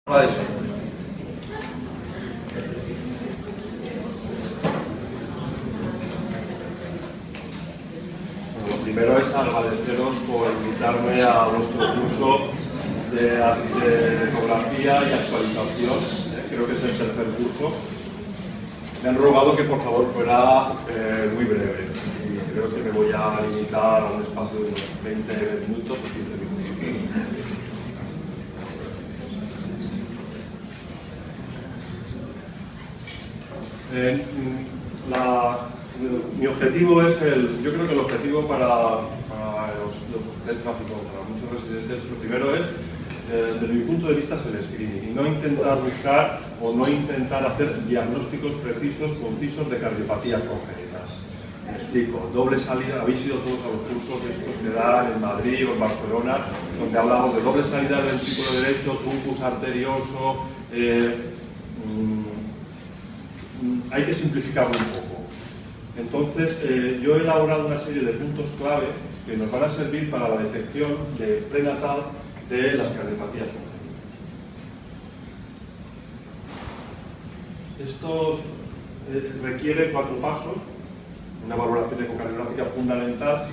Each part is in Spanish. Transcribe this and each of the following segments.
Eso. Bueno, lo primero es agradeceros por invitarme a vuestro curso de ecografía y actualización. Creo que es el tercer curso. Me han rogado que por favor fuera muy breve. Y creo que me voy a limitar a un espacio de unos 20 minutos o 15 minutos. Mi objetivo es yo creo que el objetivo para los tráficos, para muchos residentes, lo primero es, desde mi punto de vista, es el screening y no intentar buscar o no intentar hacer diagnósticos precisos, concisos de cardiopatías congénitas. Me explico, doble salida, habéis ido todos a los cursos estos que dan en Madrid o en Barcelona, donde hablamos de doble salida del ventrículo derecho, truncus arterioso. Hay que simplificarlo un poco. Entonces, yo he elaborado una serie de puntos clave que nos van a servir para la detección prenatal de las cardiopatías congénitas. Esto requiere 4 pasos, una valoración ecocardiográfica fundamental,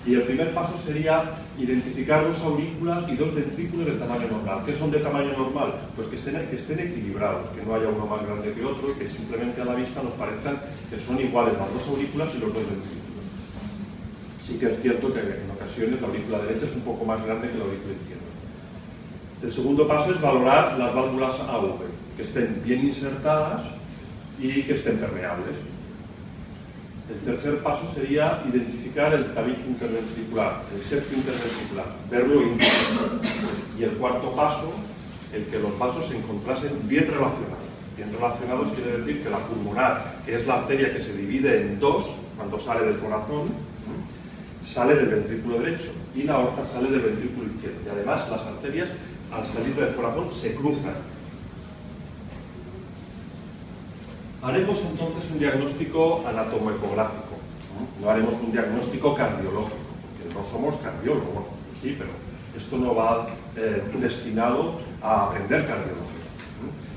y el primer paso sería identificar 2 aurículas y 2 ventrículos de tamaño normal. ¿Qué son de tamaño normal? Pues que estén equilibrados, que no haya uno más grande que otro, y que simplemente a la vista nos parezcan que son iguales las 2 aurículas y los 2 ventrículos. Sí que es cierto que en ocasiones la aurícula derecha es un poco más grande que la aurícula izquierda. El segundo paso es valorar las válvulas AV, que estén bien insertadas y que estén permeables. El tercer paso sería identificar el tabique interventricular, el septo interventricular, verlo íntegro. Y el cuarto paso, el que los vasos se encontrasen bien relacionados. Bien relacionados quiere decir que la pulmonar, que es la arteria que se divide en 2 cuando sale del corazón, sale del ventrículo derecho y la aorta sale del ventrículo izquierdo. Y además las arterias, al salir del corazón, se cruzan. Haremos entonces un diagnóstico anatomoecográfico, no haremos un diagnóstico cardiológico, porque no somos cardiólogos, sí, pero esto no va destinado a aprender cardiología.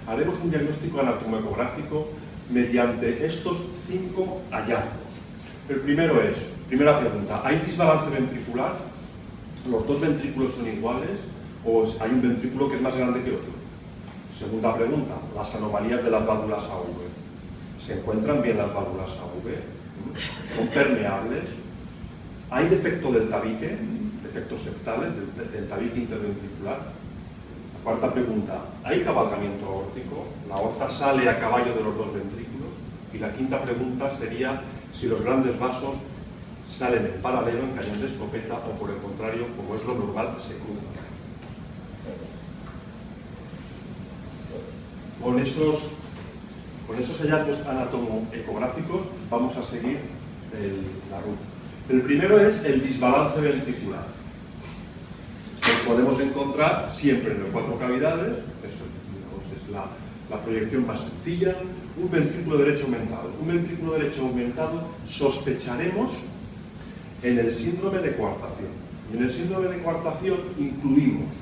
Haremos un diagnóstico anatomoecográfico mediante estos 5 hallazgos. El primero es, primera pregunta, ¿hay desbalance ventricular? ¿Los 2 ventrículos son iguales o hay un ventrículo que es más grande que otro? Segunda pregunta, las anomalías de las válvulas AV. ¿Se encuentran bien las válvulas AV? ¿Son permeables? ¿Hay defecto del tabique? ¿Defectos septales del tabique interventricular? La cuarta pregunta, ¿hay cabalgamiento aórtico? ¿La aorta sale a caballo de los 2 ventrículos? Y la quinta pregunta sería si los grandes vasos salen en paralelo, en cañón de escopeta, o por el contrario, como es lo normal, se cruzan. Con esos hallazgos anatomoecográficos vamos a seguir la ruta. El primero es el desbalance ventricular. Lo podemos encontrar siempre en las 4 cavidades, eso es la proyección más sencilla, un ventrículo derecho aumentado. Un ventrículo derecho aumentado sospecharemos en el síndrome de coartación. Y en el síndrome de coartación incluimos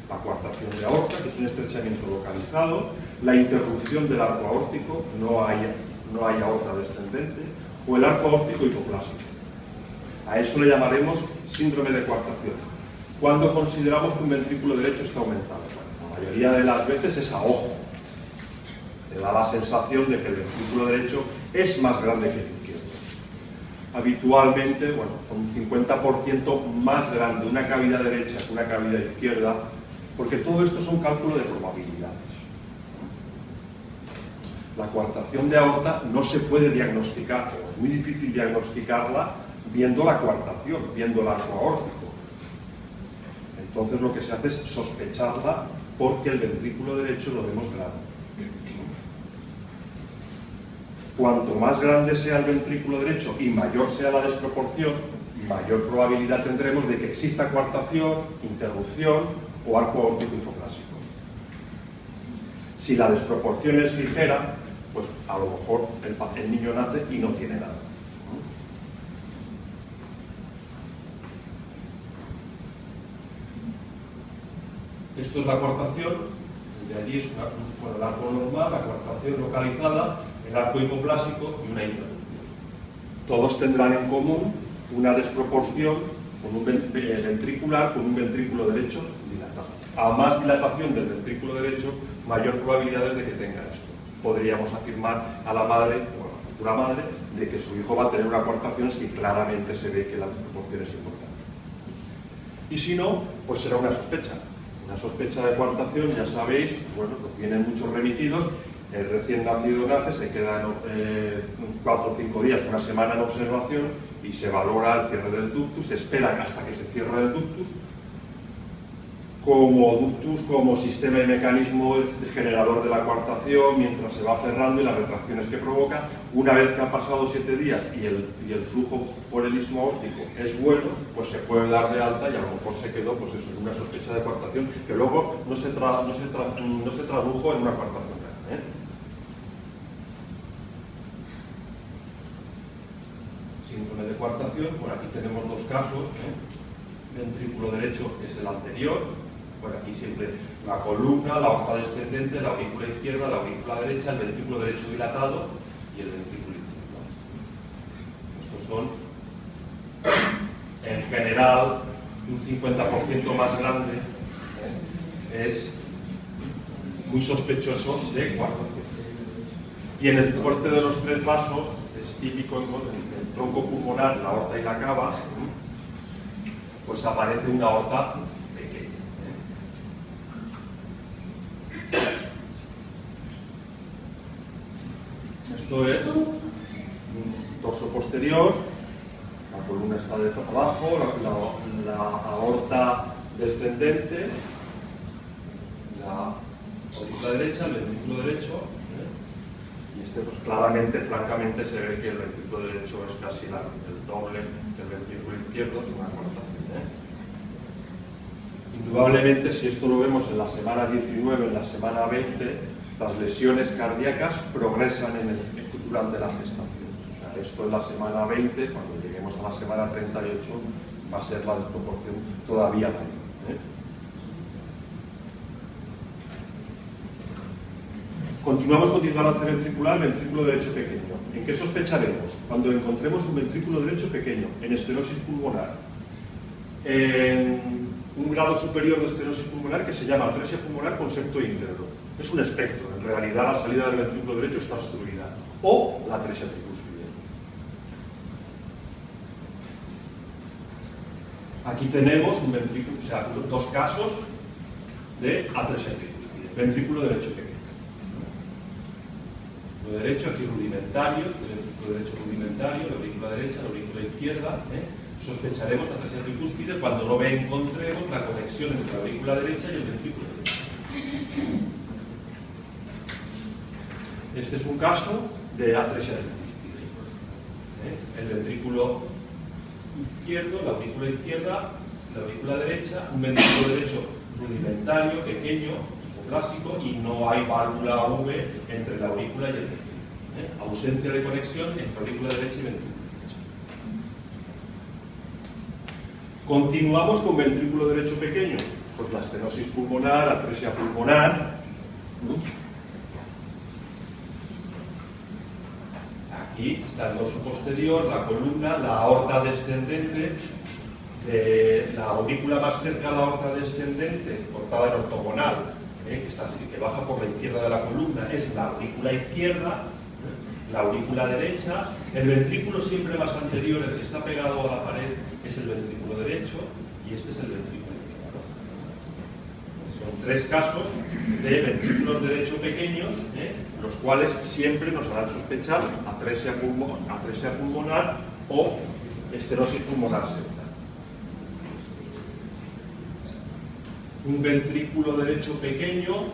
la coartación de aorta, que es un estrechamiento localizado, la interrupción del arco aórtico, no hay aorta descendente, o el arco aórtico hipoplásico. A eso le llamaremos síndrome de coartación. ¿Cuándo consideramos que un ventrículo derecho está aumentado? Bueno, la mayoría de las veces es a ojo. Te da la sensación de que el ventrículo derecho es más grande que el izquierdo. Habitualmente, bueno, son un 50% más grande una cavidad derecha que una cavidad izquierda, porque todo esto son cálculos de probabilidades. La coartación de aorta no se puede diagnosticar, o es muy difícil diagnosticarla viendo la coartación, viendo el arco aórtico. Entonces lo que se hace es sospecharla porque el ventrículo derecho lo vemos grande. Cuanto más grande sea el ventrículo derecho y mayor sea la desproporción, mayor probabilidad tendremos de que exista coartación, interrupción o arco aórtico hipoplásico. Si la desproporción es ligera, pues a lo mejor el niño nace y no tiene nada. Esto es la coartación, De allí es el arco normal, la coartación localizada, el arco hipoplásico y una interrupción. Todos tendrán en común una desproporción con un ventricular con un ventrículo derecho dilatado. A más dilatación del ventrículo derecho, mayor probabilidades de que tenga esto. Podríamos afirmar a la madre, o a la futura madre, de que su hijo va a tener una coartación si claramente se ve que la desproporción es importante. Y si no, pues será una sospecha. Una sospecha de coartación, ya sabéis, bueno, pues vienen muchos remitidos, el recién nacido nace, se queda 4 o 5 días, una semana en observación y se valora el cierre del ductus, se espera hasta que se cierre el ductus, como sistema y mecanismo generador de la coartación mientras se va cerrando y las retracciones que provoca. Una vez que han pasado 7 días y el flujo por el istmo aórtico es bueno, pues se puede dar de alta y a lo mejor se quedó, pues eso, en una sospecha de coartación que luego no se tradujo en una coartación real, ¿eh? Síndrome de coartación, bueno, aquí tenemos dos casos, ¿eh? Ventrículo derecho es el anterior. Bueno, aquí siempre la columna, la aorta descendente, la aurícula izquierda, la aurícula derecha, el ventrículo derecho dilatado y el ventrículo izquierdo. Estos son, en general, un 50% más grande, es muy sospechoso de coartación. Y en el corte de los 3 vasos, es típico en el tronco pulmonar, la aorta y la cava, pues aparece una aorta pequeña. Esto es un torso posterior, la columna está de abajo, la aorta descendente, la aurícula derecha, el ventrículo derecho, y este pues claramente, francamente, se ve que el ventrículo derecho es casi el doble del ventrículo izquierdo, es una coartación. Indudablemente, si esto lo vemos en la semana 19, en la semana 20, las lesiones cardíacas progresan durante la gestación. O sea, esto en la semana 20, cuando lleguemos a la semana 38, va a ser la desproporción todavía mayor. Continuamos con disbalance ventricular, ventrículo derecho pequeño. ¿En qué sospecharemos? Cuando encontremos un ventrículo derecho pequeño, en estenosis pulmonar, en un grado superior de estenosis pulmonar que se llama atresia pulmonar con septo íntegro. Es un espectro, en realidad la salida del ventrículo derecho está obstruida. O la atresia tricúspide. Aquí tenemos un ventrículo, o sea, 2 casos de atresia tricúspide. Ventrículo derecho pequeño. Lo derecho aquí rudimentario, el ventrículo derecho rudimentario, la aurícula derecha, la aurícula izquierda. Sospecharemos la atresia tricúspide cuando no encontremos la conexión entre la aurícula derecha y el ventrículo derecho. Este es un caso de atresia tricúspide. El ventrículo izquierdo, la aurícula izquierda, la aurícula derecha, un ventrículo derecho rudimentario, pequeño, hipoplásico, y no hay válvula V entre la aurícula y el ventrículo. Ausencia de conexión entre aurícula derecha y ventrículo derecho. Continuamos con ventrículo derecho pequeño, pues la estenosis pulmonar, atresia pulmonar. Aquí está el dorso posterior, la columna, la aorta descendente, la aurícula más cerca a la aorta descendente, cortada en ortogonal, que baja por la izquierda de la columna, es la aurícula izquierda, la aurícula derecha, el ventrículo siempre más anterior, el que está pegado a la pared, es el ventrículo derecho, y este es el ventrículo izquierdo. Son 3 casos de ventrículos derecho pequeños, los cuales siempre nos harán sospechar atresia pulmonar o estenosis pulmonar septal. Un ventrículo derecho pequeño,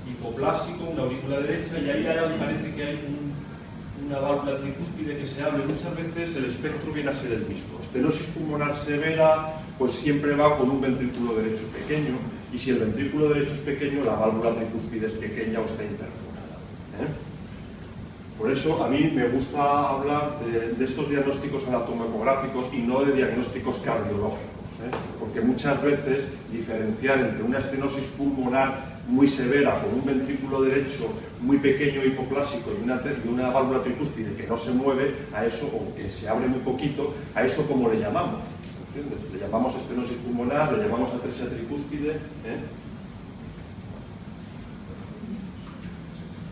hipoplásico, una aurícula derecha, y ahí parece que hay una válvula tricúspide que se abre. Muchas veces el espectro viene a ser el mismo. Estenosis pulmonar severa, pues siempre va con un ventrículo derecho pequeño, y si el ventrículo derecho es pequeño, la válvula tricúspide es pequeña o está interforada. Por eso a mí me gusta hablar de estos diagnósticos anatomográficos y no de diagnósticos cardiológicos, porque muchas veces diferenciar entre una estenosis pulmonar muy severa, con un ventrículo derecho muy pequeño, hipoplásico, y una válvula tricúspide que no se mueve, a eso, o que se abre muy poquito, a eso como le llamamos, ¿entiendes? Le llamamos estenosis pulmonar, le llamamos atresia tricúspide,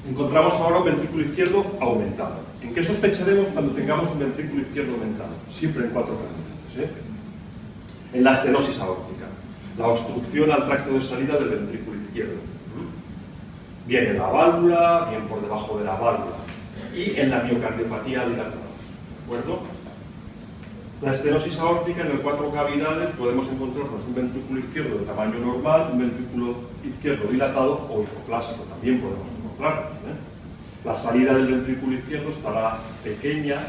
Encontramos ahora un ventrículo izquierdo aumentado. ¿En qué sospecharemos cuando tengamos un ventrículo izquierdo aumentado? Siempre en 4 cavidades. En la estenosis aórtica, la obstrucción al tracto de salida del ventrículo izquierdo. Bien en la válvula, bien por debajo de la válvula. Y en la miocardiopatía dilatada. ¿De acuerdo? La estenosis aórtica, en el 4 cavidades, podemos encontrarnos un ventrículo izquierdo de tamaño normal, un ventrículo izquierdo dilatado o hipoplásico, también podemos encontrarlo. La salida del ventrículo izquierdo estará pequeña,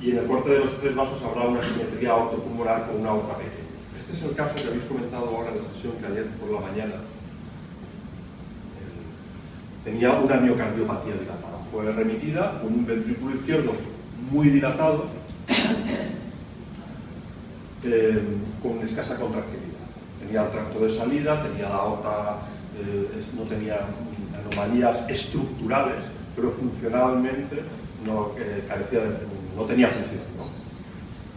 y en el corte de los 3 vasos habrá una simetría aortopulmonar con una aorta pequeña. Este es el caso que habéis comentado ahora en la sesión que ayer por la mañana. Tenía una miocardiopatía dilatada. Fue remitida con un ventrículo izquierdo muy dilatado, con escasa contractilidad. Tenía el tracto de salida, tenía la aorta, no tenía anomalías estructurales, pero funcionalmente no tenía función,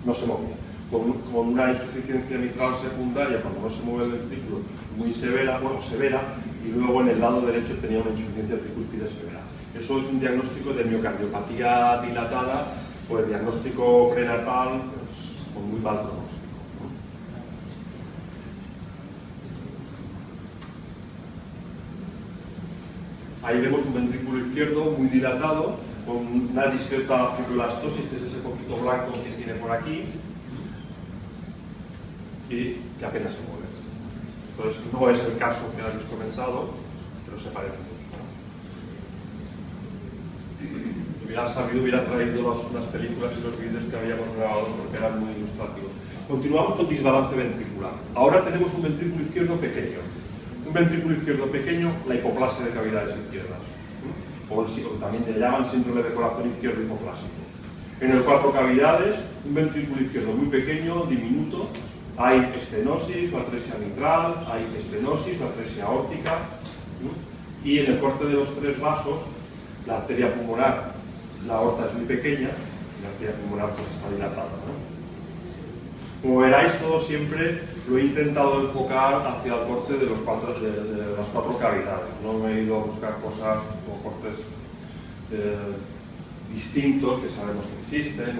no se movía. Con una insuficiencia mitral secundaria, cuando no se mueve el ventrículo, muy severa, y luego en el lado derecho tenía una insuficiencia tricúspide severa. Eso es un diagnóstico de miocardiopatía dilatada, pues diagnóstico prenatal, pues, con muy mal pronóstico. Ahí vemos un ventrículo izquierdo muy dilatado, con una discreta fibrolastosis, que es ese poquito blanco que tiene por aquí, y que apenas se mueve. Entonces, no es el caso que habéis comenzado, pero se parece mucho. Si hubiera sabido, hubiera traído las películas y los vídeos que habíamos grabado, porque eran muy ilustrativos. Continuamos con disbalance ventricular. Ahora tenemos un ventrículo izquierdo pequeño. Un ventrículo izquierdo pequeño, la hipoplasia de cavidades izquierdas. O también le llaman síndrome de corazón izquierdo hipoplásico. En el 4 cavidades, un ventrículo izquierdo muy pequeño, diminuto, hay estenosis o atresia mitral, hay estenosis o atresia aórtica, y en el corte de los 3 vasos, la arteria pulmonar, la aorta es muy pequeña, y la arteria pulmonar pues está dilatada. Como veráis, todo siempre lo he intentado enfocar hacia el corte de las 4 cavidades. No me he ido a buscar cosas o cortes distintos que sabemos que existen.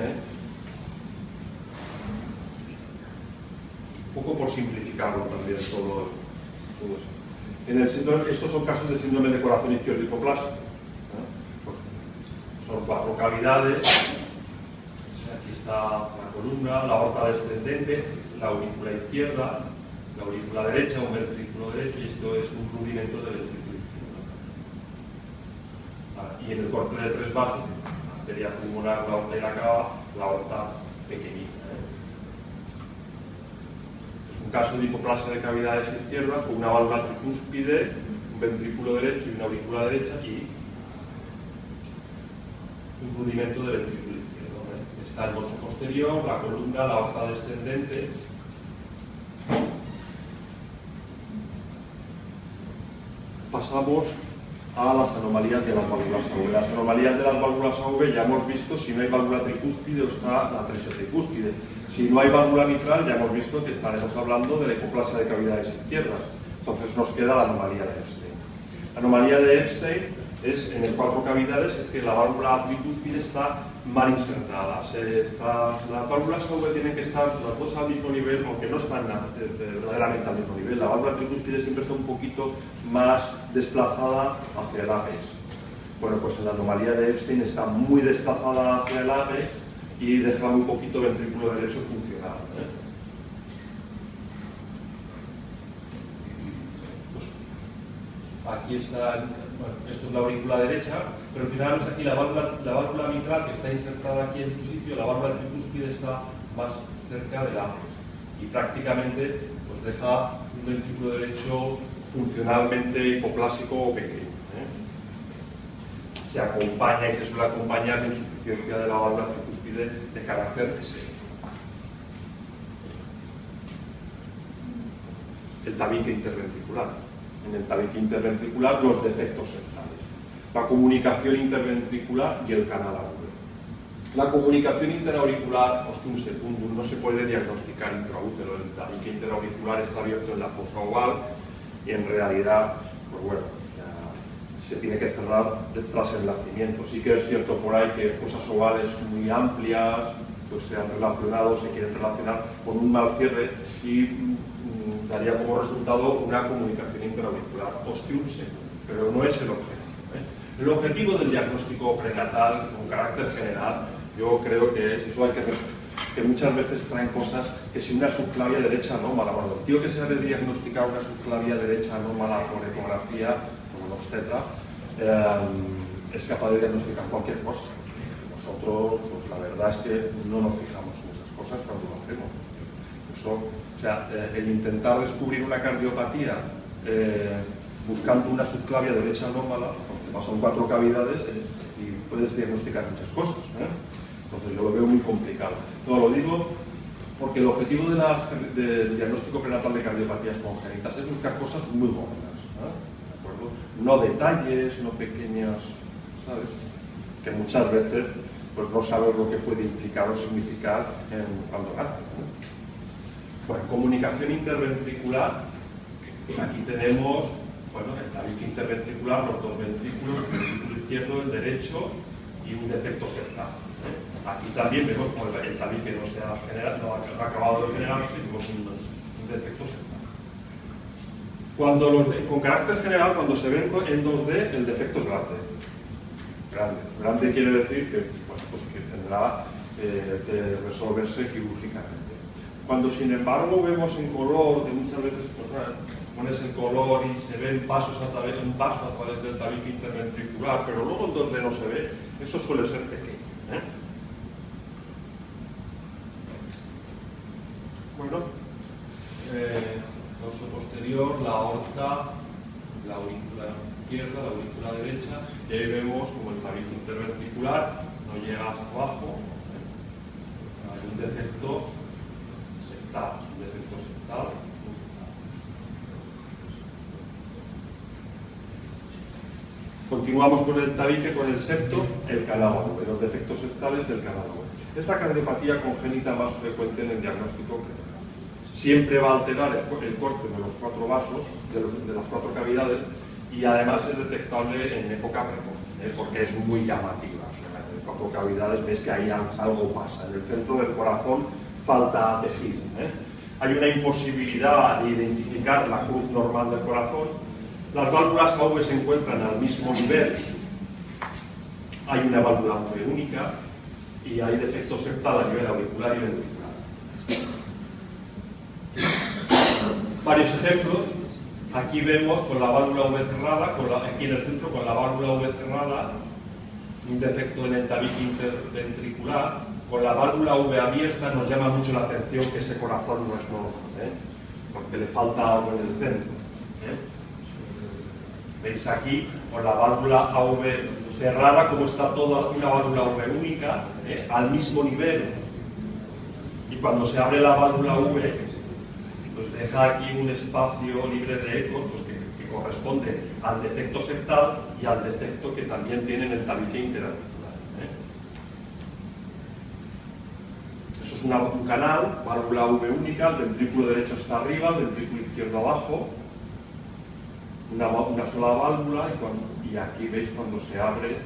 Un poco por simplificarlo también todo eso. Estos son casos de síndrome de corazón izquierdo hipoplásico. Pues son 4 cavidades. Aquí está la columna, la aorta descendente, la aurícula izquierda, la aurícula derecha, un ventrículo derecho, y esto es un rudimento del ventrículo izquierdo. Y en el corte de 3 vasos, la arteria pulmonar, la aorta y la cava, la aorta pequeñita. Es un caso de hipoplasia de cavidades izquierdas con una válvula tricúspide, un ventrículo derecho y una aurícula derecha, y un rudimento del ventrículo izquierdo. Está el dorso posterior, la columna, la aorta descendente. Pasamos a las anomalías de las válvulas AV. Las anomalías de las válvulas AV ya hemos visto si no hay válvula tricúspide o está la atresia tricúspide. Si no hay válvula mitral, ya hemos visto que estaremos hablando de la hipoplasia de cavidades izquierdas. Entonces nos queda la anomalía de Epstein. La anomalía de Epstein es en el 4 cavidades, es que la válvula tricúspide está mal insertada. Las válvulas AV tienen que estar las dos al mismo nivel, aunque no están verdaderamente al mismo nivel. La válvula tricúspide siempre está un poquito más desplazada hacia el ápex. Bueno, pues en la anomalía de Epstein está muy desplazada hacia el ápex y deja muy poquito ventrículo derecho funcional. Pues aquí está, bueno, esto es la aurícula derecha, pero fijaros aquí la válvula mitral que está insertada aquí en su sitio, la válvula tricúspide está más cerca del ápex y prácticamente pues deja un ventrículo derecho funcionalmente hipoplásico o pequeño. Se acompaña y se suele acompañar de insuficiencia de la válvula tricúspide de carácter S. El tabique interventricular. en el tabique interventricular los defectos septales. La comunicación interventricular y el canal AV. La comunicación interauricular, ostium secundum, no se puede diagnosticar intraútero. El tabique interauricular está abierto en la fosa oval y en realidad, pues bueno, se tiene que cerrar tras el nacimiento. Sí que es cierto por ahí que fosas ovales muy amplias pues se han relacionado, se quieren relacionar con un mal cierre y daría como resultado una comunicación interauricular ostium secundum, pero no es el objetivo. El objetivo del diagnóstico prenatal con carácter general, yo creo que es, eso hay que muchas veces traen cosas que si una subclavia derecha anómala, bueno, el tío que se ha de diagnosticar una subclavia derecha anómala por ecografía, como un obstetra, es capaz de diagnosticar cualquier cosa. Nosotros, pues la verdad es que no nos fijamos en esas cosas cuando lo hacemos. Eso, o sea, el intentar descubrir una cardiopatía buscando una subclavia derecha anómala, porque pasan 4 cavidades y puedes diagnosticar muchas cosas. Entonces yo lo veo muy complicado. No lo digo porque el objetivo del diagnóstico prenatal de cardiopatías congénitas es buscar cosas muy buenas, ¿de acuerdo? No detalles, no pequeñas, ¿sabes? Que muchas veces pues no sabes lo que puede implicar o significar cuando nace. Bueno, comunicación interventricular. Aquí tenemos, bueno, el tabique interventricular, los dos ventrículos, el ventrículo izquierdo, el derecho y un defecto septal. Aquí también vemos como el tabique no se ha generado, no ha acabado de generarse, tenemos un defecto septal. Con carácter general, cuando se ven en 2D, el defecto es grande. Grande quiere decir que, bueno, pues que tendrá que resolverse quirúrgicamente. Cuando sin embargo vemos en color, que muchas veces pues, pones el color y se ven un paso a través del tabique interventricular, pero luego en 2D no se ve, eso suele ser pequeño. Bueno, dorso posterior, la aorta, la aurícula izquierda, la aurícula derecha, y ahí vemos como el tabique interventricular no llega hasta abajo, hay un defecto septal, Continuamos con el tabique, con el septo, el canal AV, los defectos septales del canal AV. Es la cardiopatía congénita más frecuente en el diagnóstico prenatal. Siempre va a alterar el corte de los 4 vasos, de las 4 cavidades, y además es detectable en época precoz, porque es muy llamativa. O sea, en 4 cavidades ves que ahí algo pasa. En el centro del corazón falta tejido. Hay una imposibilidad de identificar la cruz normal del corazón. Las válvulas AV se encuentran al mismo nivel. Hay una válvula AV única y hay defectos septal a nivel auricular y ventricular. Varios ejemplos. Aquí vemos con la válvula AV cerrada, aquí en el centro con la válvula AV cerrada, un defecto en el tabique interventricular. Con la válvula AV abierta nos llama mucho la atención que ese corazón no es normal, porque le falta algo en el centro. Veis aquí con la válvula AV cerrada como está toda una válvula AV única, al mismo nivel. Y cuando se abre la válvula AV, pues deja aquí un espacio libre de ecos pues que corresponde al defecto septal y al defecto que también tiene en el tabique interauricular. Eso es un canal, válvula AV única, el ventrículo derecho está arriba, el ventrículo izquierdo abajo. Una sola válvula y aquí veis cuando se abre,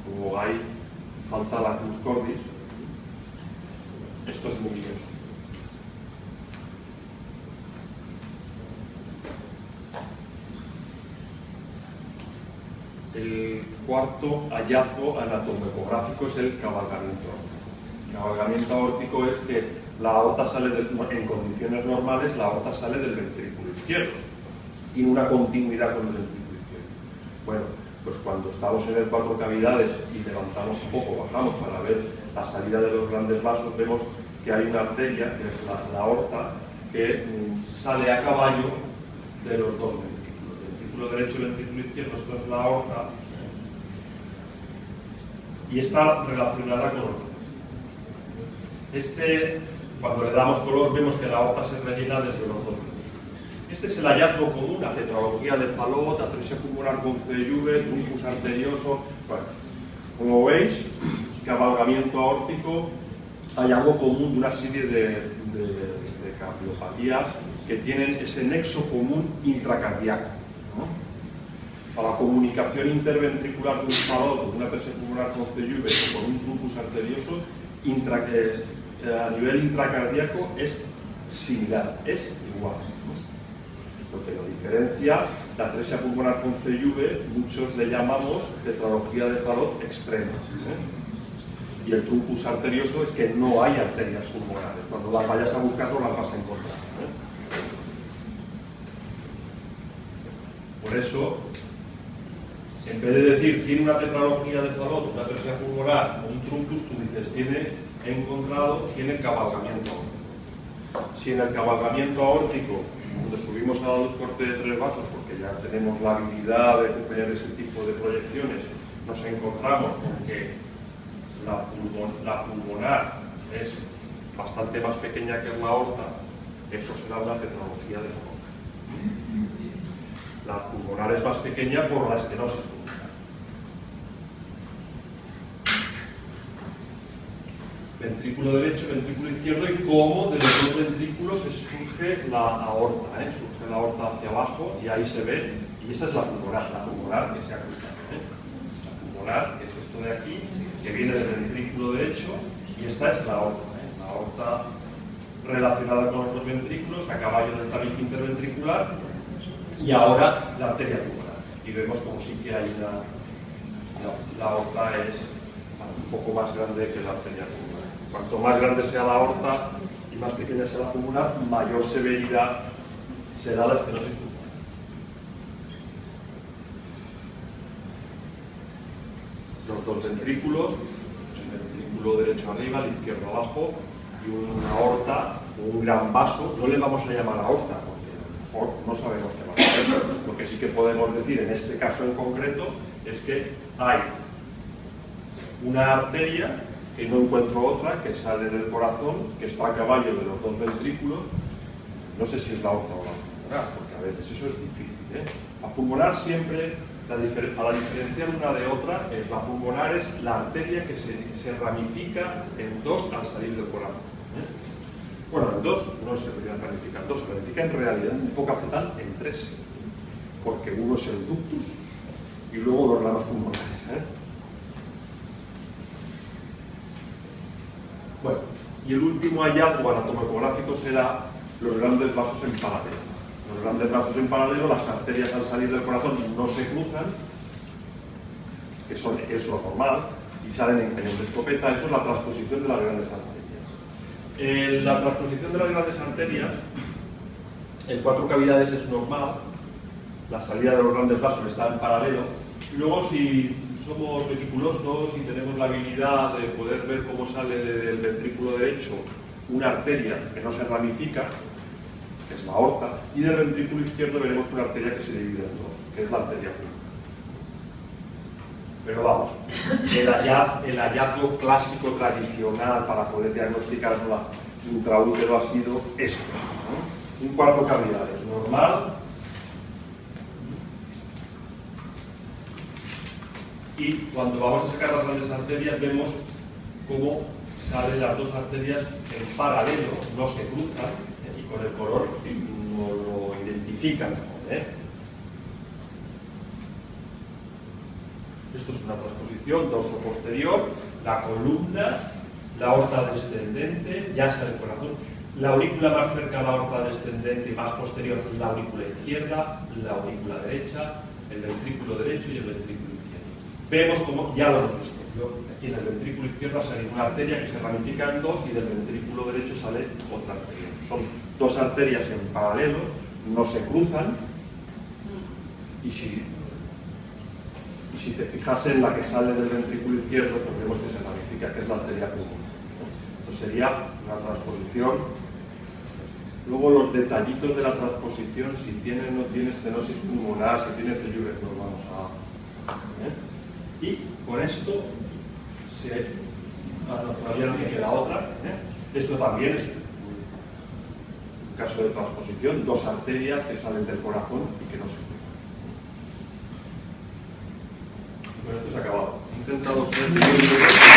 como hay, falta la cruz cordis. Esto es muy bien. El cuarto hallazgo anatomecográfico es el cabalgamiento aórtico. El cabalgamiento aórtico es que la aorta sale, en condiciones normales, la aorta sale del ventrículo izquierdo. Tiene una continuidad con el ventrículo izquierdo. Bueno, pues cuando estamos en el 4 cavidades y levantamos un poco, bajamos para ver la salida de los grandes vasos, vemos que hay una arteria, que es la aorta, que sale a caballo de los dos ventrículos. El ventrículo derecho y el ventrículo izquierdo, esto es la aorta, y está relacionada con cuando le damos color, vemos que la aorta se rellena desde los dos. Este es el hallazgo común, la tetralogía de Fallot, atresia pulmonar con CV, truncus arterioso. Bueno, como veis, cabalgamiento aórtico, hay algo común de una serie de cardiopatías que tienen ese nexo común intracardíaco, ¿no? Para la comunicación interventricular de un Fallot, de una atresia pulmonar con CV o con un truncus arterioso, a nivel intracardíaco es similar, es igual. Lo que lo diferencia, la atresia pulmonar con CV, muchos le llamamos tetralogía de Fallot extrema. Y el truncus arterioso es que no hay arterias pulmonares. Cuando las vayas a buscar no las vas a encontrar. Por eso, en vez de decir tiene una tetralogía de Fallot, una atresia pulmonar o un truncus, tú dices tiene cabalgamiento aórtico. Si en el cabalgamiento aórtico, cuando subimos al corte de 3 vasos, porque ya tenemos la habilidad de tener ese tipo de proyecciones, nos encontramos con que la pulmonar es bastante más pequeña que la aorta, eso será una tetralogía de Fallot. La pulmonar es más pequeña por la estenosis pulmonar. Ventrículo derecho, ventrículo izquierdo, y cómo de los dos ventrículos surge la aorta, surge la aorta hacia abajo y ahí se ve, y esa es la pulmonar que se ha cruzado. La pulmonar, que es esto de aquí, que viene del ventrículo derecho, y esta es la aorta relacionada con los dos ventrículos, a caballo del tabique interventricular, y ahora la arteria pulmonar. Y vemos como sí que hay la aorta es un poco más grande que la arteria pulmonar. Cuanto más grande sea la aorta y más pequeña sea la pulmonar, mayor severidad será la estenosis pulmonar. Los dos ventrículos, el ventrículo derecho arriba, el izquierdo abajo, y una aorta o un gran vaso. No le vamos a llamar aorta, porque no sabemos qué va a ser. Lo que sí que podemos decir en este caso en concreto es que hay una arteria, que no encuentro otra, que sale del corazón, que está a caballo de los dos ventrículos. No sé si es la aorta o la pulmonar, porque a veces eso es difícil. La pulmonar siempre, para diferenciar una de otra, la pulmonar es la arteria que se ramifica en dos al salir del corazón. Bueno, en dos no se ramifica en dos, se ramifica en realidad un poco fetal en tres, porque uno es el ductus y luego los ramas pulmonares. Bueno, y el último hallazgo anatomográfico será los grandes vasos en paralelo. Los grandes vasos en paralelo, las arterias al salir del corazón no se cruzan, que es lo normal, y salen en cañón de escopeta. Eso es la transposición de las grandes arterias. La transposición de las grandes arterias en 4 cavidades es normal, la salida de los grandes vasos está en paralelo. Luego, si somos meticulosos y tenemos la habilidad de poder ver cómo sale del ventrículo derecho una arteria que no se ramifica, que es la aorta, y del ventrículo izquierdo veremos una arteria que se divide en dos, que es la arteria pulmonar. Pero vamos, el hallazgo clásico tradicional para poder diagnosticar la intraútero ha sido esto, ¿no? En 4 cavidades, normal. Y cuando vamos a sacar las grandes arterias vemos cómo salen las dos arterias en paralelo, no se cruzan, y con el color no lo identifican. Esto es una transposición dorso posterior, la columna, la aorta descendente, ya sale el corazón, la aurícula más cerca a la aorta descendente y más posterior es la aurícula izquierda, la aurícula derecha, el ventrículo derecho y el ventrículo izquierdo. Vemos como, ya lo hemos visto, aquí en el ventrículo izquierdo sale una arteria que se ramifica en dos y del ventrículo derecho sale otra arteria. Son dos arterias en paralelo, no se cruzan, y si te fijas en la que sale del ventrículo izquierdo, pues vemos que se ramifica, que es la arteria pulmonar. Esto sería una transposición. Luego los detallitos de la transposición, si tiene o no tiene estenosis pulmonar, si tiene CV, pues vamos a... Y con esto, todavía no me queda otra. Esto también es caso de transposición, dos arterias que salen del corazón y que no se cruzan. Bueno, esto se ha acabado. He intentado ser